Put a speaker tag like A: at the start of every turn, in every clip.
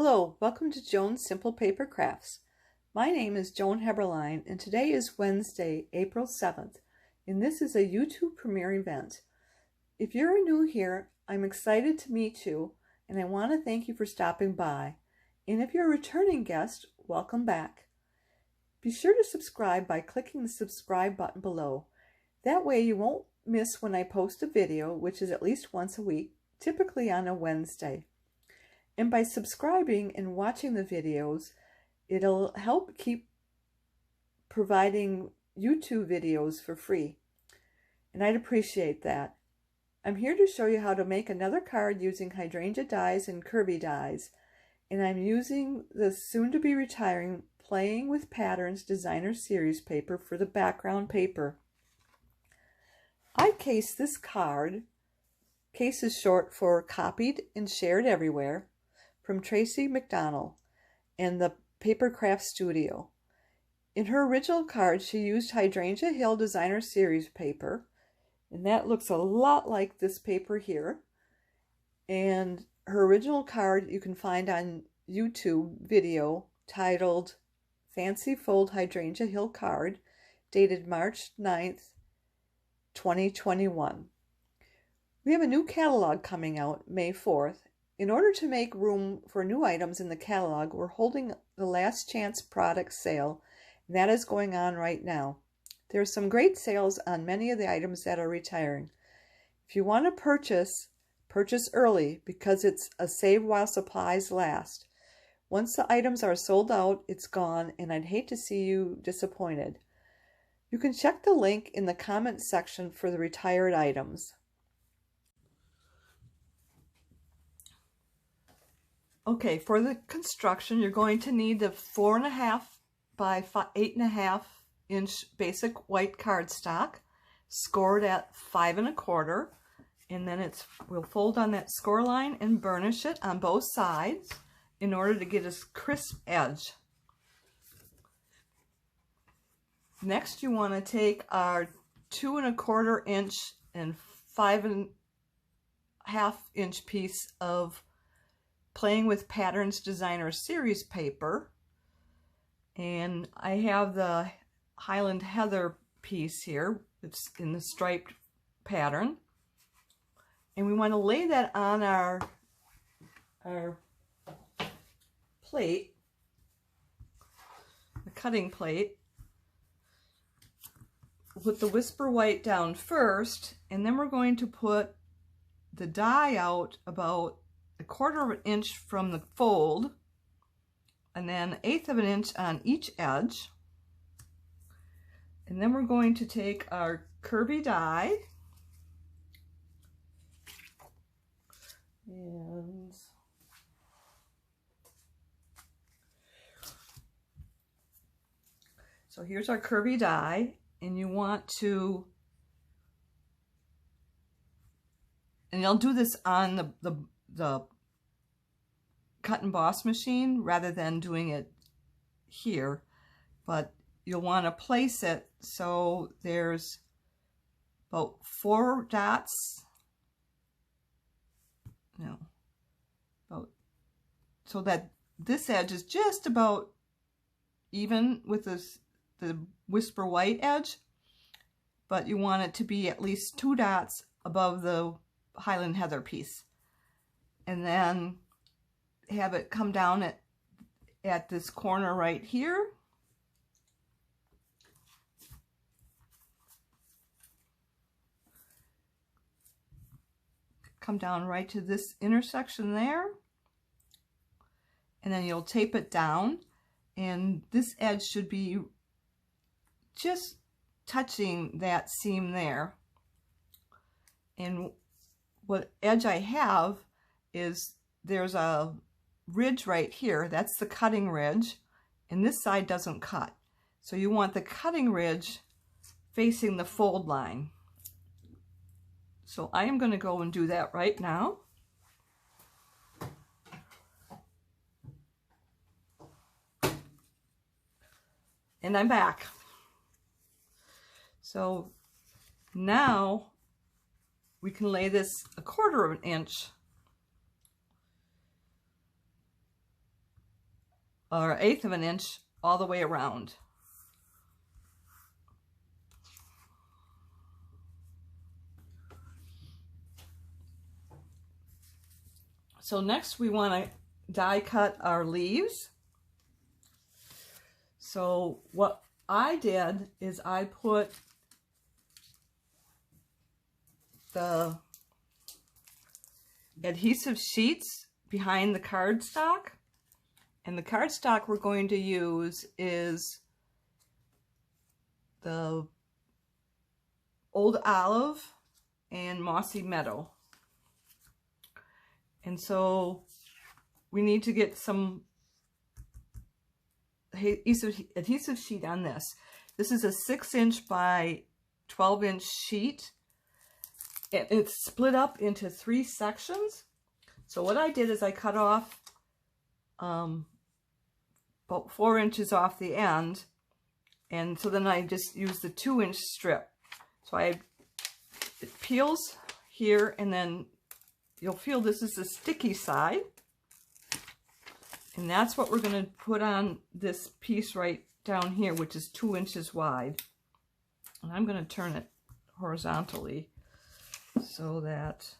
A: Hello, welcome to Joan's Simple Paper Crafts. My name is Joan Heberlein and today is Wednesday, April 7th, and this is a YouTube premiere event. If you're new here, I'm excited to meet you and I want to thank you for stopping by. And if you're a returning guest, welcome back. Be sure to subscribe by clicking the subscribe button below. That way you won't miss when I post a video, which is at least once a week, typically on a Wednesday. And by subscribing and watching the videos, it'll help keep providing YouTube videos for free. And I'd appreciate that. I'm here to show you how to make another card using Hydrangea dies and Curvy dies. And I'm using the soon-to-be retiring Playing with Patterns Designer Series paper for the background paper. I case this card, case is short for Copied and Shared Everywhere, from Tracy and the Papercraftstudio. In her original card, she used Hydrangea Hill Designer Series paper, and that looks a lot like this paper here. And her original card you can find on YouTube video titled Fancy Fold Hydrangea Hill Card, dated March 9th, 2021. We have a new catalog coming out May 4th. In order to make room for new items in the catalog, we're holding the last chance product sale, and that is going on right now. There are some great sales on many of the items that are retiring. If you want to purchase early because it's a save while supplies last. Once the items are sold out, it's gone, and I'd hate to see you disappointed. You can check the link in the comment section for the retired items. Okay, for the construction, you're going to need the 4.5 by 8.5 inch basic white cardstock, scored at 5 1/4, and then we'll fold on that score line and burnish it on both sides in order to get a crisp edge. Next, you want to take our 2 1/4 inch and 5 1/2 inch piece of Playing with Patterns Designer Series paper, and I have the Highland Heather piece here. It's in the striped pattern, and we want to lay that on our plate, the cutting plate, with the Whisper White down first, and then we're going to put the die out about 1/4 inch from the fold, and then 1/8 inch on each edge. And then we're going to take our Curvy die and so here's our Curvy die, and you want to, and I'll do this on the cut and emboss machine rather than doing it here, but you'll want to place it so there's about 4 dots, so that this edge is just about even with the Whisper White edge, but you want it to be at least 2 dots above the Highland Heather piece. And then have it come down at this corner right here. Come down right to this intersection there. And then you'll tape it down. And this edge should be just touching that seam there. And what edge I have is there's a ridge right here. That's the cutting ridge, and this side doesn't cut. So you want the cutting ridge facing the fold line. So I am going to go and do that right now. And I'm back. So now we can lay this 1/4 inch or 1/8 of an inch all the way around. So next we want to die cut our leaves. So what I did is I put the adhesive sheets behind the cardstock, and the cardstock we're going to use is the Old Olive and Mossy Meadow. And so we need to get some adhesive sheet on this. This is a 6-inch by 12-inch sheet. It's split up into 3 sections. So what I did is I cut off about 4 inches off the end, and so then I just used the 2-inch strip. So it peels here, and then you'll feel this is the sticky side, and that's what we're going to put on this piece right down here, which is 2 inches wide. And I'm going to turn it horizontally so that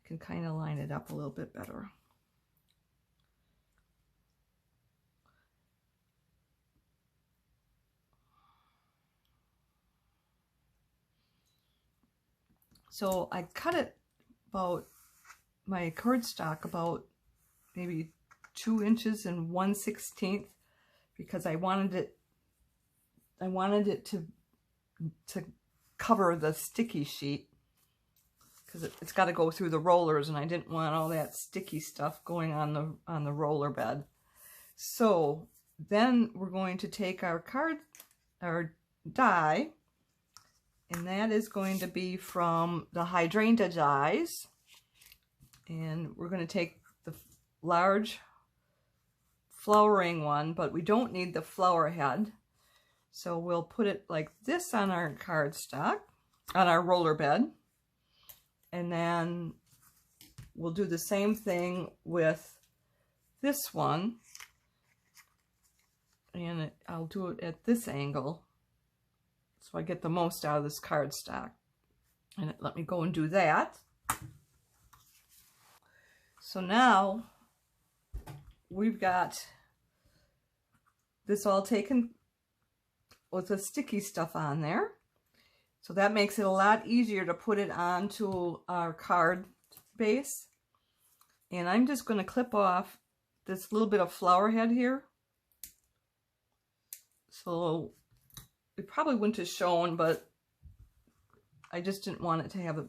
A: I can kind of line it up a little bit better. So I cut it about, my cardstock about maybe 2 inches and 1/16, because I wanted it to cover the sticky sheet, because it's got to go through the rollers, and I didn't want all that sticky stuff going on the roller bed. So then we're going to take our die, and that is going to be from the Hydrangea dies, and we're going to take the large flowering one, but we don't need the flower head. So we'll put it like this on our cardstock, on our roller bed, and then we'll do the same thing with this one, and I'll do it at this angle so I get the most out of this cardstock. And let me go and do that. So now we've got this all taken with the sticky stuff on there. So that makes it a lot easier to put it onto our card base. And I'm just going to clip off this little bit of flower head here. So it probably wouldn't have shown, but I just didn't want it to have it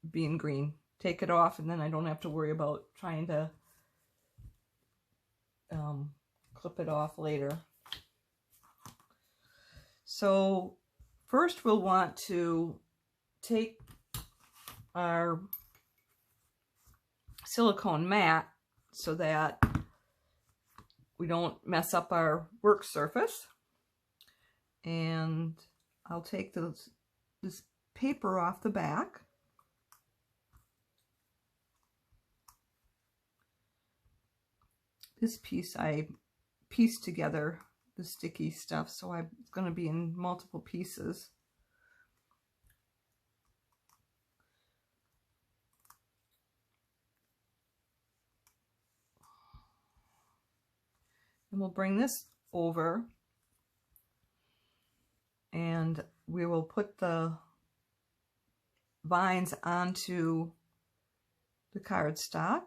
A: being green. Take it off, and then I don't have to worry about trying to clip it off later. So first we'll want to take our silicone mat so that we don't mess up our work surface. And I'll take this paper off the back. This piece I pieced together, the sticky stuff, so it's going to be in multiple pieces. And we'll bring this over, and we will put the vines onto the cardstock,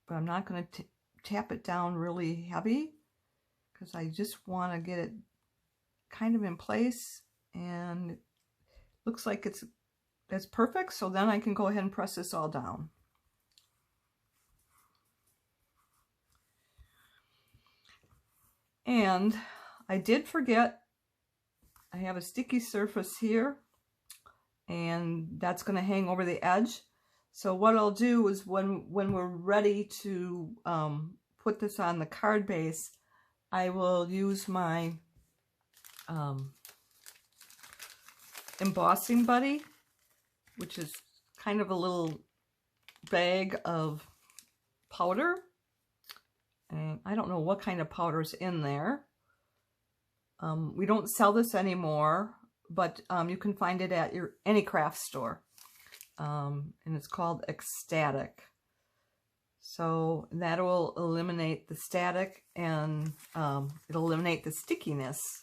A: but I'm not going to tap it down really heavy, because I just want to get it kind of in place, and it looks like it's perfect. So then I can go ahead and press this all down. And I did forget, I have a sticky surface here, and that's going to hang over the edge. So what I'll do is when we're ready to put this on the card base, I will use my embossing buddy, which is kind of a little bag of powder, And I don't know what kind of powder's in there. We don't sell this anymore, but you can find it at any craft store. And it's called Ecstatic. So that will eliminate the static, and it'll eliminate the stickiness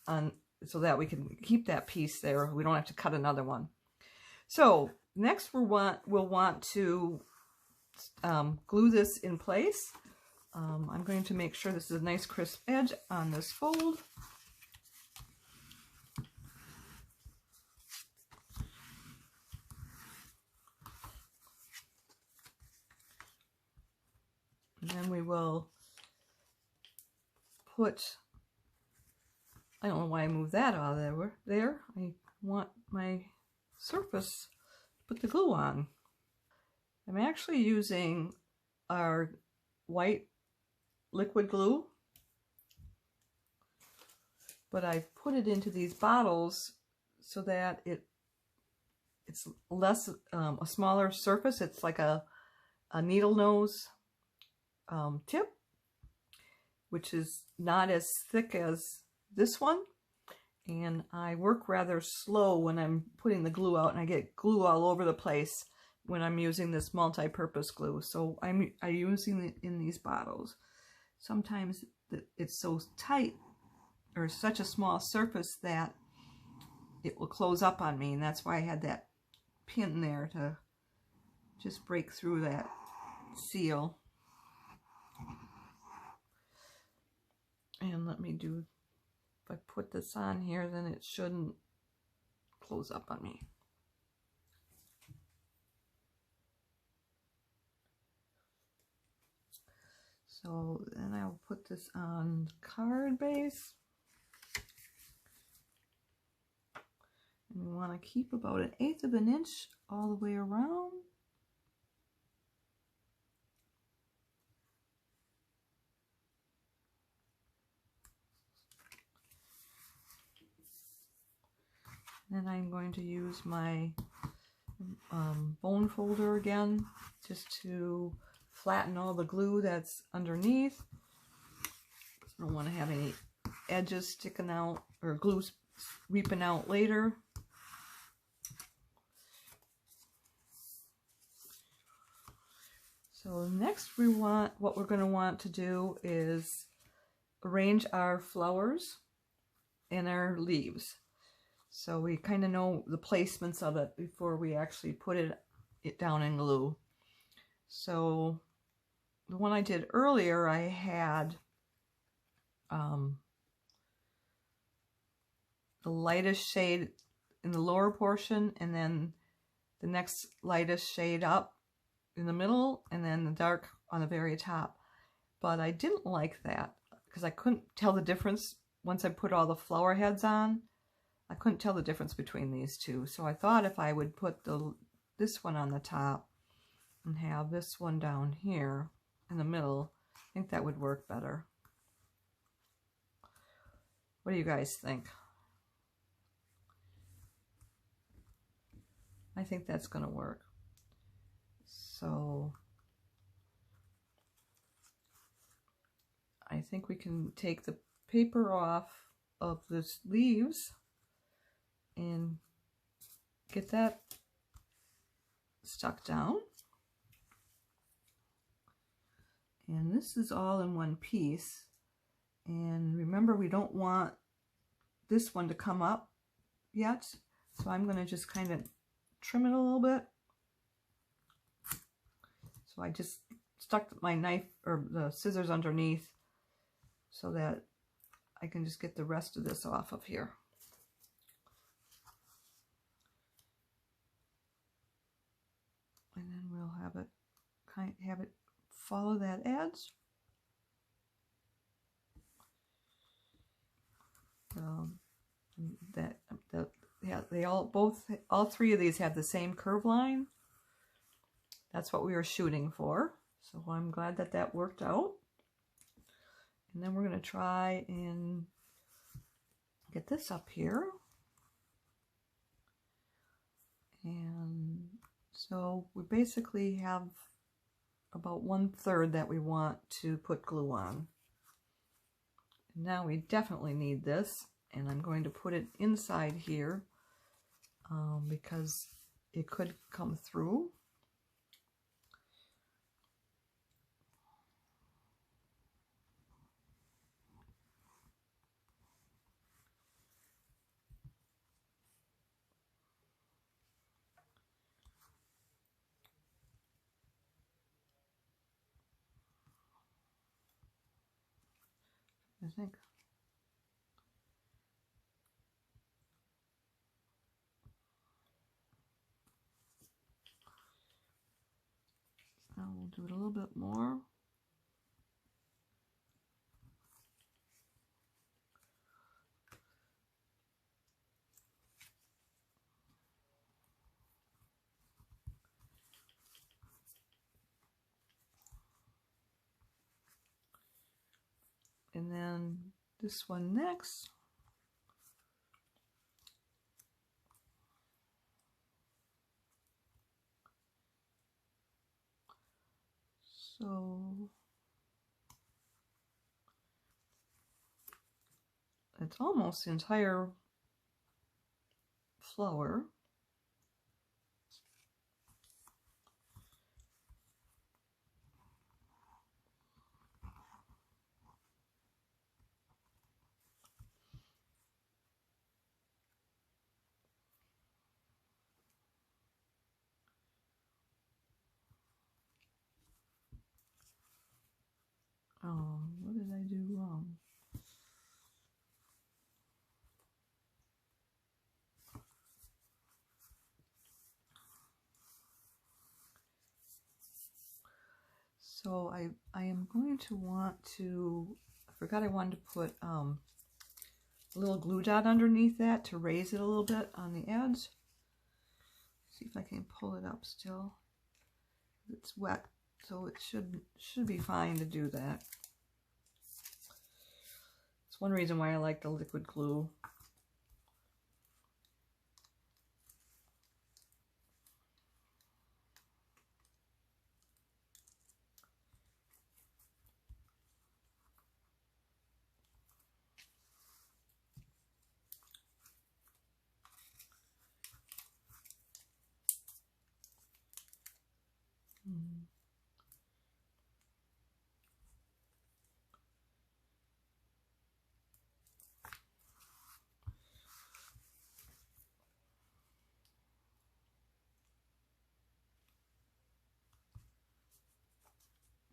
A: so that we can keep that piece there. We don't have to cut another one. So next we'll want to glue this in place. I'm going to make sure this is a nice crisp edge on this fold. And then we will put, I don't know why I moved that out of there. I want my surface to put the glue on. I'm actually using our white liquid glue, but I put it into these bottles so that it's less, a smaller surface. It's like a needle nose tip, which is not as thick as this one. And I work rather slow when I'm putting the glue out, and I get glue all over the place when I'm using this multi-purpose glue. So I'm using it in these bottles. Sometimes it's so tight, or such a small surface, that it will close up on me, and that's why I had that pin there to just break through that seal. And let me do, if I put this on here, then it shouldn't close up on me. So then I'll put this on card base. And we want to keep about 1/8 of an inch all the way around. Then I'm going to use my bone folder again, just to flatten all the glue that's underneath. I don't want to have any edges sticking out or glue weeping out later. So next what we're going to want to do is arrange our flowers and our leaves. So we kind of know the placements of it before we actually put it down in glue. So the one I did earlier, I had the lightest shade in the lower portion, and then the next lightest shade up in the middle, and then the dark on the very top. But I didn't like that because I couldn't tell the difference once I put all the flower heads on. I couldn't tell the difference between these two. So I thought if I would put this one on the top and have this one down here in the middle, I think that would work better. What do you guys think? I think that's going to work. So I think we can take the paper off of the leaves and get that stuck down. And this is all in one piece. And remember, we don't want this one to come up yet. So I'm going to just kind of trim it a little bit. So I just stuck my knife or the scissors underneath so that I can just get the rest of this off of here. And then we'll have it follow that edge. All three of these have the same curve line. That's what we were shooting for. So I'm glad that that worked out. And then we're going to try and get this up here. And so we basically have about 1/3 that we want to put glue on. Now we definitely need this, and I'm going to put it inside here because it could come through. I think. Now we'll do it a little bit more. And then this one next. So it's almost the entire flower. What did I do wrong? So I am going to want to, I forgot I wanted to put a little glue dot underneath that to raise it a little bit on the edge. See if I can pull it up still. It's wet, so it should be fine to do that. It's one reason why I like the liquid glue.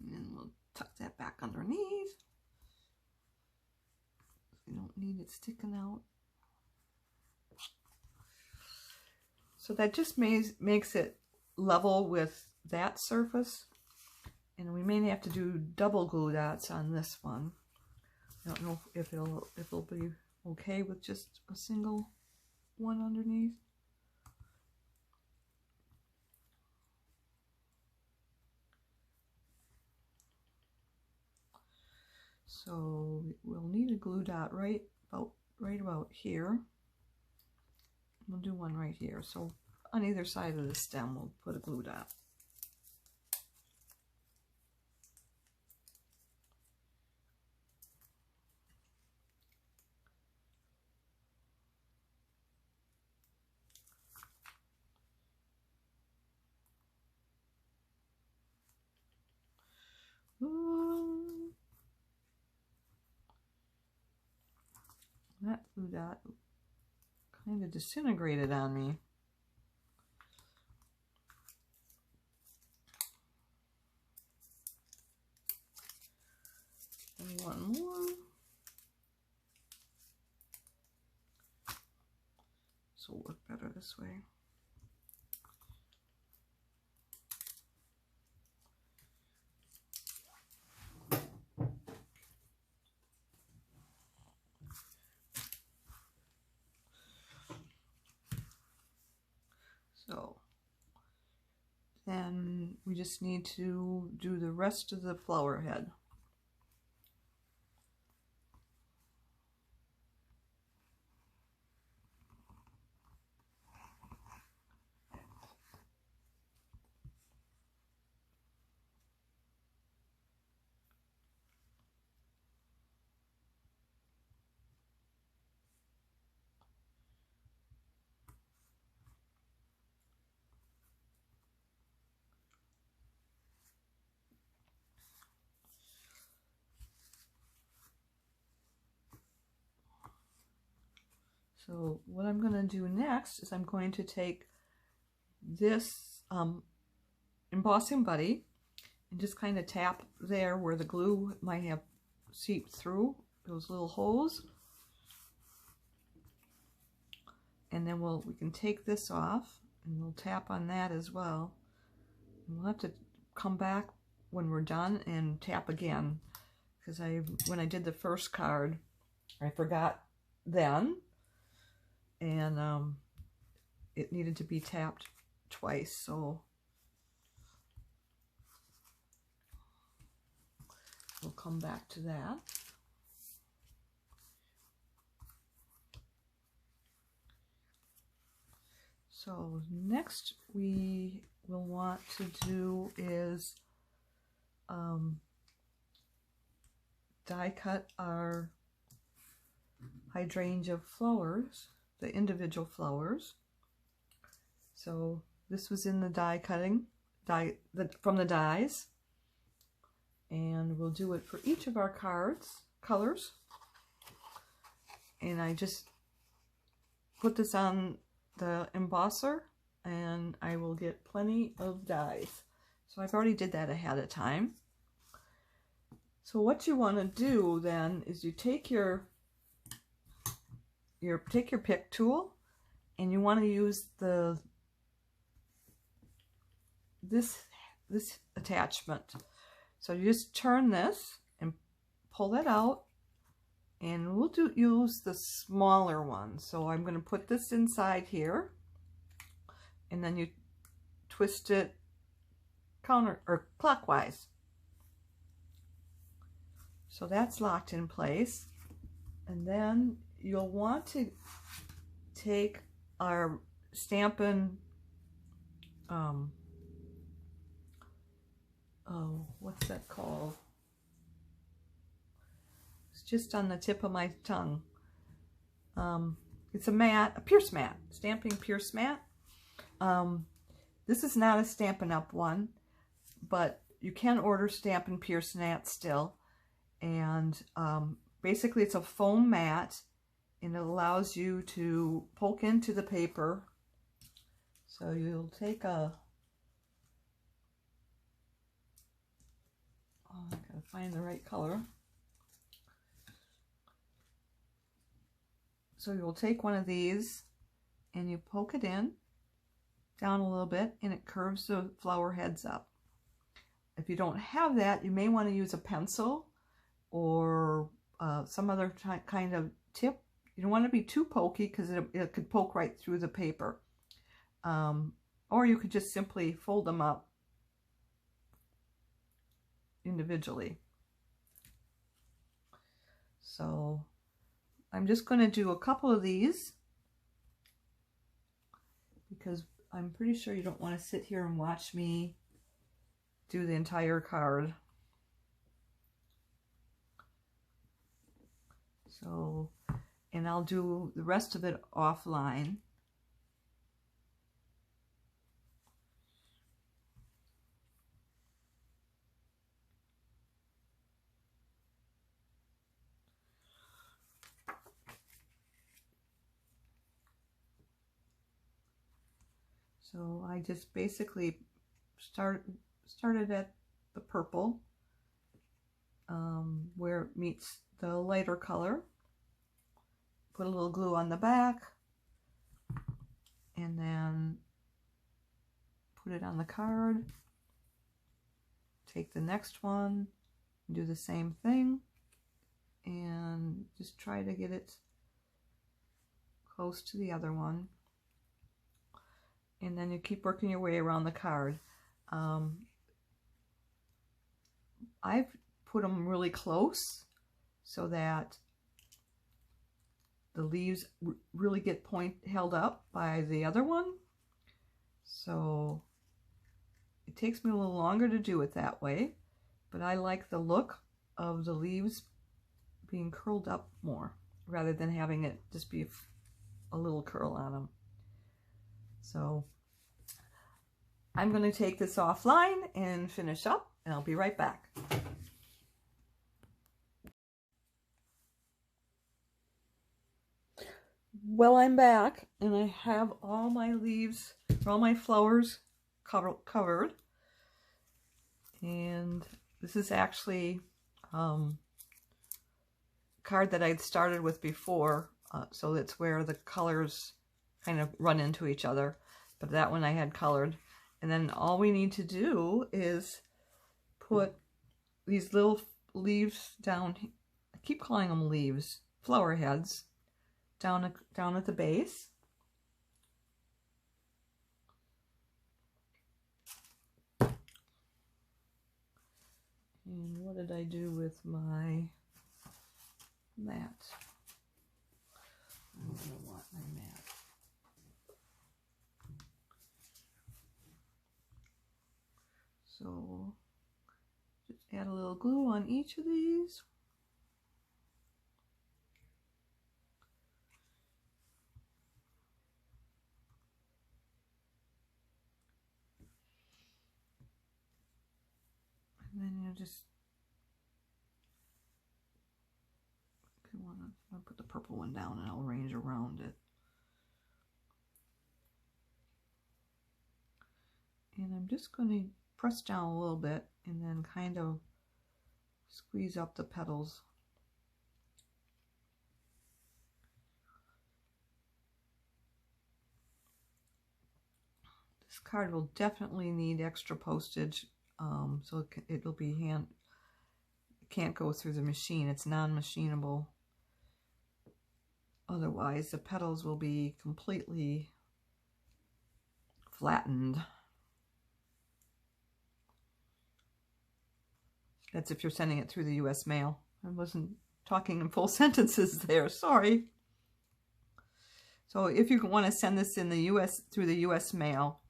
A: And then we'll tuck that back underneath. We don't need it sticking out. So that just makes it level with that surface. And we may have to do double glue dots on this one. I don't know if it'll be okay with just a single one underneath. So we'll need a glue dot right about here. We'll do one right here. So on either side of the stem, we'll put a glue dot. That glue dot kind of disintegrated on me. And one more. This will work better this way. So then we just need to do the rest of the flower head. So what I'm going to do next is I'm going to take this embossing buddy and just kind of tap there where the glue might have seeped through those little holes. And then we can take this off and we'll tap on that as well. And we'll have to come back when we're done and tap again, because when I did the first card, I forgot then, and it needed to be tapped twice, so we'll come back to that. So next we will want to do is die cut our hydrangea flowers, the individual flowers. So this was in the die cutting, from the dies, and we'll do it for each of our colors. And I just put this on the embosser and I will get plenty of dies. So I've already did that ahead of time. So what you want to do then is you take your pick tool, and you want to use this attachment. So you just turn this and pull that out, and we'll use the smaller one. So I'm going to put this inside here, and then you twist it clockwise. So that's locked in place. And then you'll want to take our Stampin', oh, what's that called? It's just on the tip of my tongue. It's a mat, a Pierce mat, Stampin' Pierce mat. This is not a Stampin' Up one, but you can order Stampin' Pierce mats still. And basically it's a foam mat, and it allows you to poke into the paper. So you'll take I gotta find the right color. So you'll take one of these and you poke it in down a little bit, and it curves the flower heads up. If you don't have that, you may want to use a pencil or some other kind of tip. You don't want to be too pokey because it could poke right through the paper. Or you could just simply fold them up individually. So I'm just going to do a couple of these because I'm pretty sure you don't want to sit here and watch me do the entire card. So, and I'll do the rest of it offline. So I just basically started at the purple, where it meets the lighter color. Put a little glue on the back, and then put it on the card. Take the next one, do the same thing, and just try to get it close to the other one. And then you keep working your way around the card. I've put them really close so that the leaves really get held up by the other one. So it takes me a little longer to do it that way, but I like the look of the leaves being curled up more rather than having it just be a little curl on them. So I'm going to take this offline and finish up, and I'll be right back. Well, I'm back, and I have all my leaves, all my flowers covered. And this is actually card that I'd started with before, so that's where the colors kind of run into each other. But that one I had colored. And then all we need to do is put these little leaves down. I keep calling them leaves, flower heads, down at the base. And what did I do with my mat? I'm going to want my mat. So just add a little glue on each of these. And then you just I'll put the purple one down and I'll arrange around it. And I'm just going to press down a little bit and then kind of squeeze up the petals. This card will definitely need extra postage, so it'll be can't go through the machine. It's non-machinable. Otherwise, the petals will be completely flattened. That's if you're sending it through the US mail. I wasn't talking in full sentences there, sorry. So if you want to send this in the US through the US mail,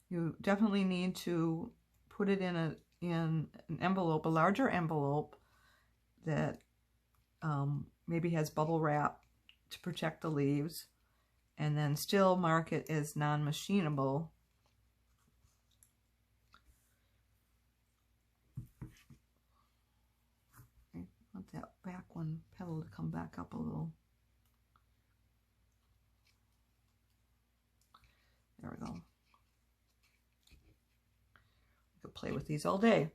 A: you definitely need to put it in an envelope, a larger envelope that maybe has bubble wrap to protect the leaves, and then still mark it as non-machinable. I want that back one petal to come back up a little. There we go. I could play with these all day.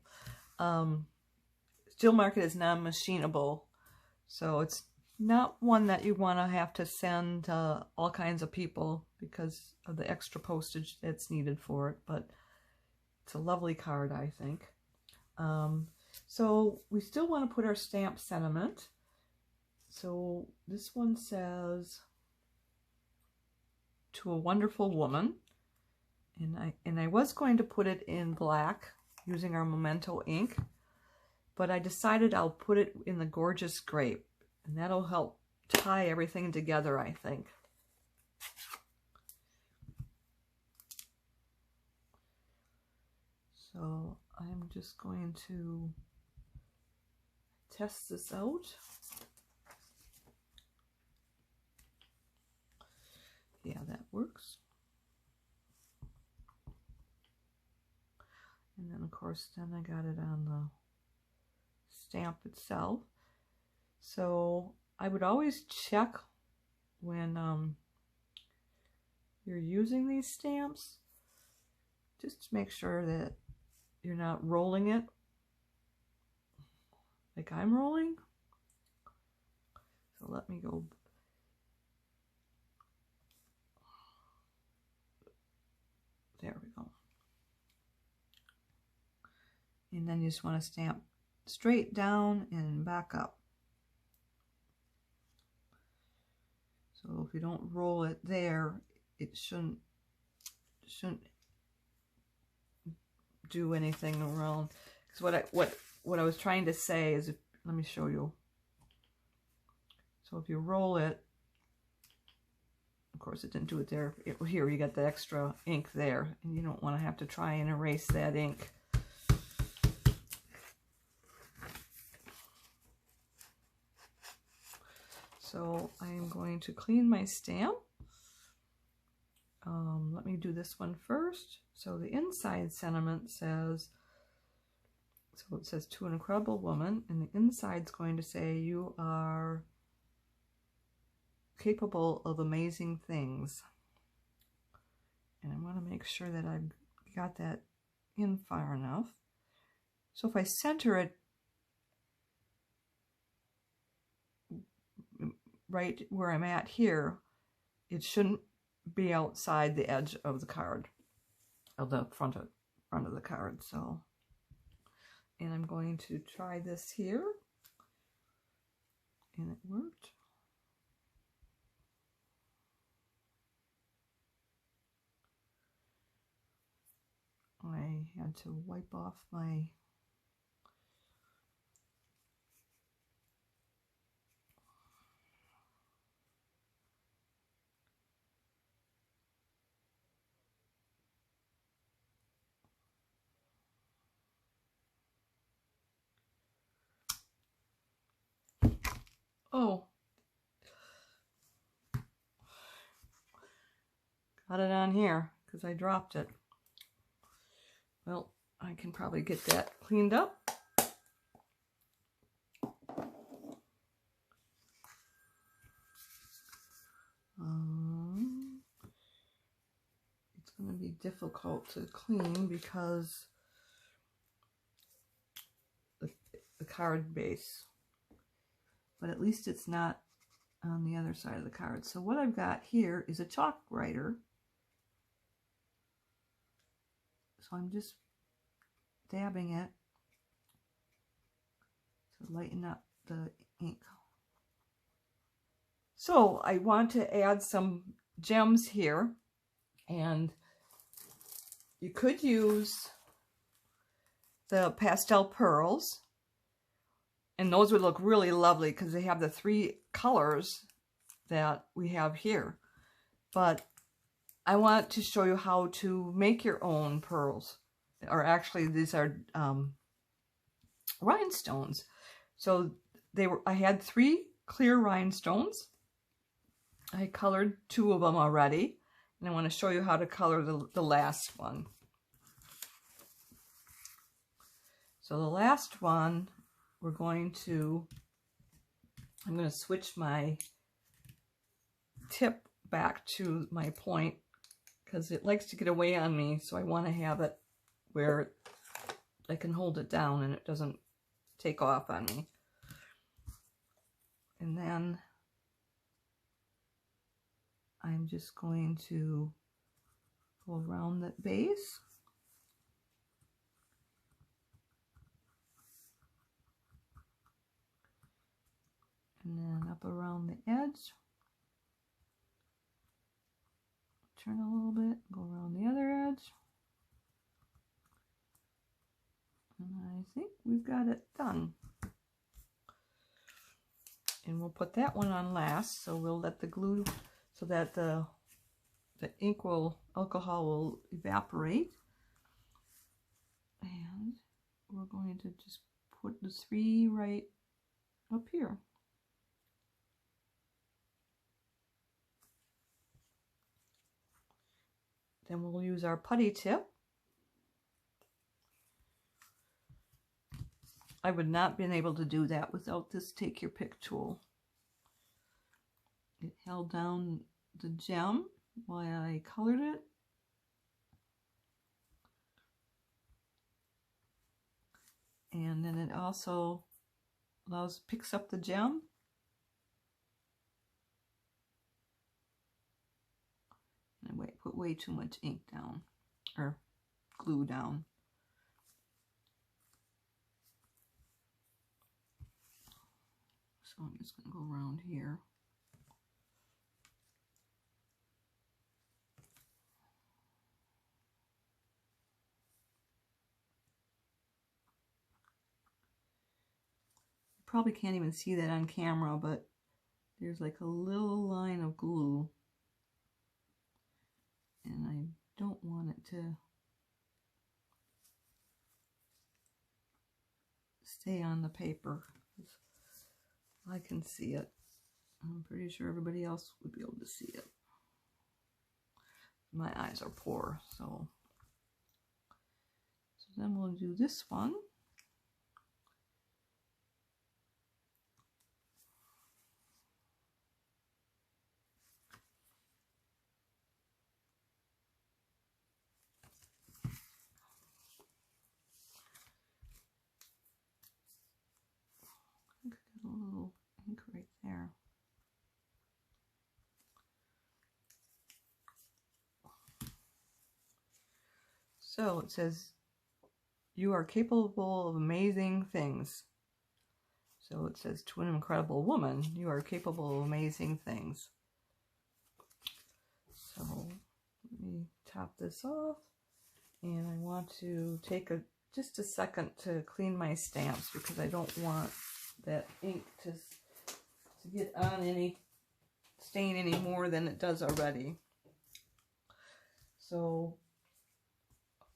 A: Still mark it as non-machinable, so it's not one that you want to have to send to all kinds of people because of the extra postage that's needed for it, but it's a lovely card, I think. So we still want to put our stamp sentiment. So this one says, "To a wonderful woman," and I was going to put it in black using our Memento ink, but I decided I'll put it in the Gorgeous Grape, and that'll help tie everything together, I think. So I'm just going to test this out. Yeah, that works. And then, of course, then I got it on the stamp itself. So I would always check when you're using these stamps, just to make sure that you're not rolling it like I'm rolling. So let me go. There we go. And then you just want to stamp straight down and back up. So if you don't roll it there, it shouldn't do anything around. Because what I was trying to say is, let me show you. So if you roll it, of course it didn't do it there. Here you got the extra ink there, and you don't want to have to try and erase that ink. So I am going to clean my stamp. Let me do this one first. So the inside sentiment says, so it says, "To an incredible woman," and the inside's going to say, "You are capable of amazing things. And I want to make sure that I've got that in far enough. So if I center it right where I'm at here, it shouldn't be outside the edge of the card, of the front of the card. So, and I'm going to try this here, and it worked. I had to wipe off my got it on here because I dropped it. Well, I can probably get that cleaned up. It's going to be difficult to clean because the card base, but at least it's not on the other side of the card. So what I've got here is a chalk writer. So I'm just dabbing it to lighten up the ink. So I want to add some gems here, and you could use the Pastel Pearls, and those would look really lovely because they have the 3 colors that we have here. But I want to show you how to make your own pearls, or actually these are rhinestones. So I had 3 clear rhinestones. I colored 2 of them already, and I want to show you how to color the last one. So the last one, I'm going to switch my tip back to my point because it likes to get away on me, so I want to have it where I can hold it down and it doesn't take off on me. And then I'm just going to go around that base. And then up around the edge. Turn a little bit, go around the other edge. And I think we've got it done. And we'll put that one on last, so we'll let the glue, so that the alcohol will evaporate. And we're going to just put the 3 right up here. Then we'll use our putty tip. I would not have been able to do that without this Take Your Pick tool. It held down the gem while I colored it. And then it also picks up the gem. And I put way too much ink down, or glue down. So I'm just going to go around here. You probably can't even see that on camera, but there's like a little line of glue. And I don't want it to stay on the paper. I can see it. I'm pretty sure everybody else would be able to see it. My eyes are poor, so then we'll do this one. There. So it says, you are capable of amazing things. So it says, to an incredible woman, you are capable of amazing things. So let me top this off. And I want to take just a second to clean my stamps because I don't want that ink to get on any stain any more than it does already. So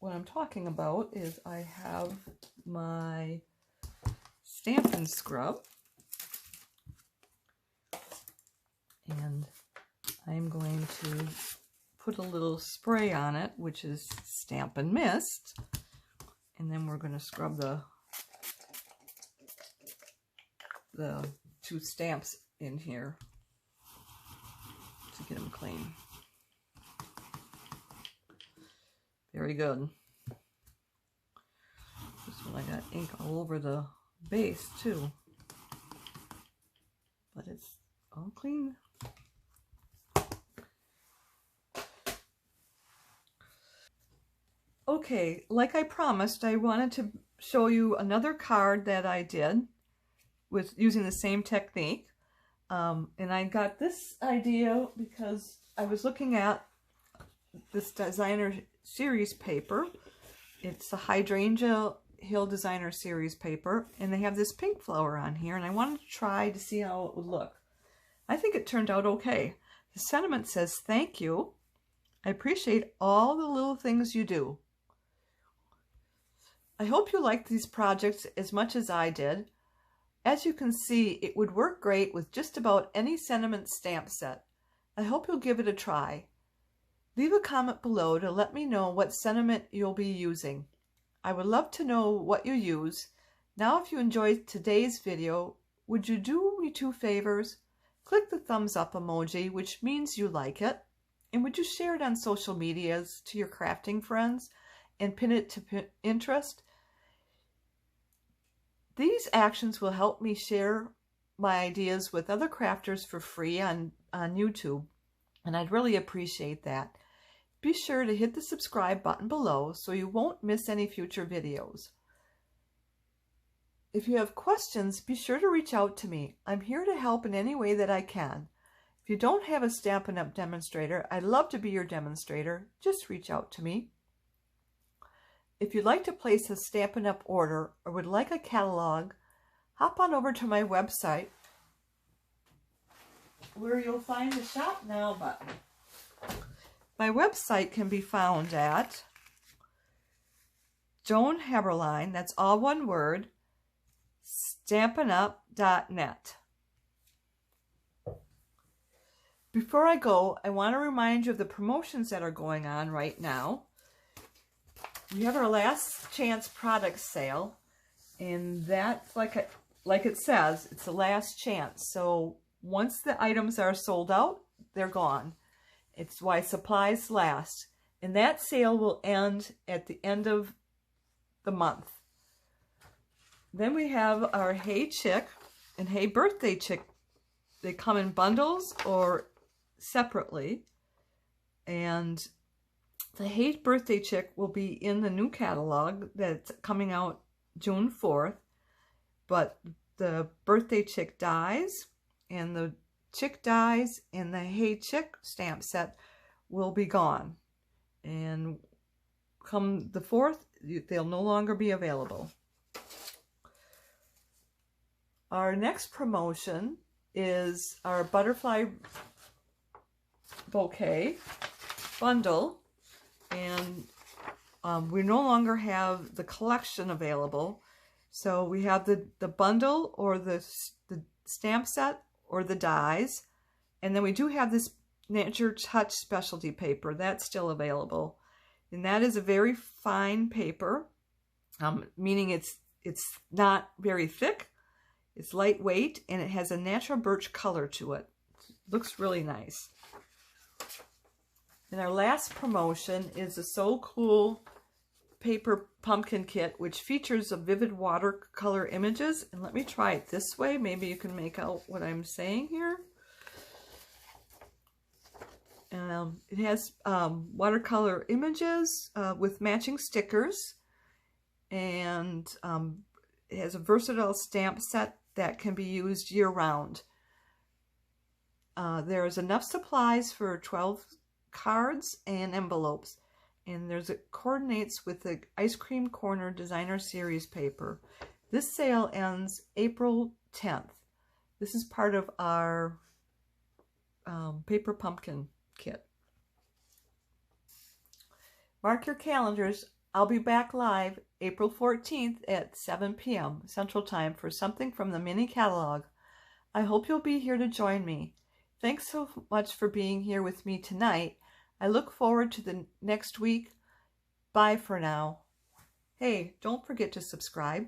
A: what I'm talking about is I have my Stampin' scrub, and I'm going to put a little spray on it, which is Stampin' Mist, and then we're going to scrub the two stamps in here to get them clean. Very good. This one I got ink all over the base too, but it's all clean. Okay, like I promised, I wanted to show you another card that I did with using the same technique. And I got this idea because I was looking at this designer series paper. It's the Hydrangea Hill Designer Series paper, and they have this pink flower on here, and I wanted to try to see how it would look. I think it turned out okay. The sentiment says, "Thank you. I appreciate all the little things you do. I hope you like these projects as much as I did. As you can see, it would work great with just about any sentiment stamp set. I hope you'll give it a try. Leave a comment below to let me know what sentiment you'll be using. I would love to know what you use. Now, if you enjoyed today's video, would you do me two favors? Click the thumbs up emoji, which means you like it. And would you share it on social medias to your crafting friends and pin it to Pinterest? These actions will help me share my ideas with other crafters for free on YouTube, and I'd really appreciate that. Be sure to hit the subscribe button below so you won't miss any future videos. If you have questions, be sure to reach out to me. I'm here to help in any way that I can. If you don't have a Stampin' Up! Demonstrator, I'd love to be your demonstrator. Just reach out to me. If you'd like to place a Stampin' Up! Order or would like a catalog, hop on over to my website where you'll find the Shop Now button. My website can be found at Joan Heberlein, that's all one word, stampinup.net. Before I go, I want to remind you of the promotions that are going on right now. We have our last chance product sale, and that's like it says, it's the last chance. So once the items are sold out, they're gone. It's why supplies last. And that sale will end at the end of the month. Then we have our Hey Chick and Hey Birthday Chick. They come in bundles or separately. And the Hey Birthday Chick will be in the new catalog that's coming out June 4th. But the Birthday Chick dies and the Chick dies and the Hey Chick stamp set will be gone. And come the 4th, they'll no longer be available. Our next promotion is our butterfly bouquet bundle, and we no longer have the collection available. So we have the bundle or the stamp set or the dies, and then we do have this Nature Touch specialty paper that's still available, and that is a very fine paper, meaning it's not very thick, it's lightweight, and it has a natural birch color to it. Looks really nice. And our last promotion is the So Cool paper pumpkin kit, which features a vivid watercolor images. And let me try it this way. Maybe you can make out what I'm saying here. It has watercolor images with matching stickers, and it has a versatile stamp set that can be used year-round. There's enough supplies for 12 cards and envelopes, and it coordinates with the Ice Cream Corner Designer Series paper. This sale ends April 10th. This is part of our paper pumpkin kit. Mark your calendars. I'll be back live April 14th at 7 p.m. Central Time for something from the mini catalog. I hope you'll be here to join me. Thanks so much for being here with me tonight. I look forward to the next week. Bye for now. Hey, don't forget to subscribe.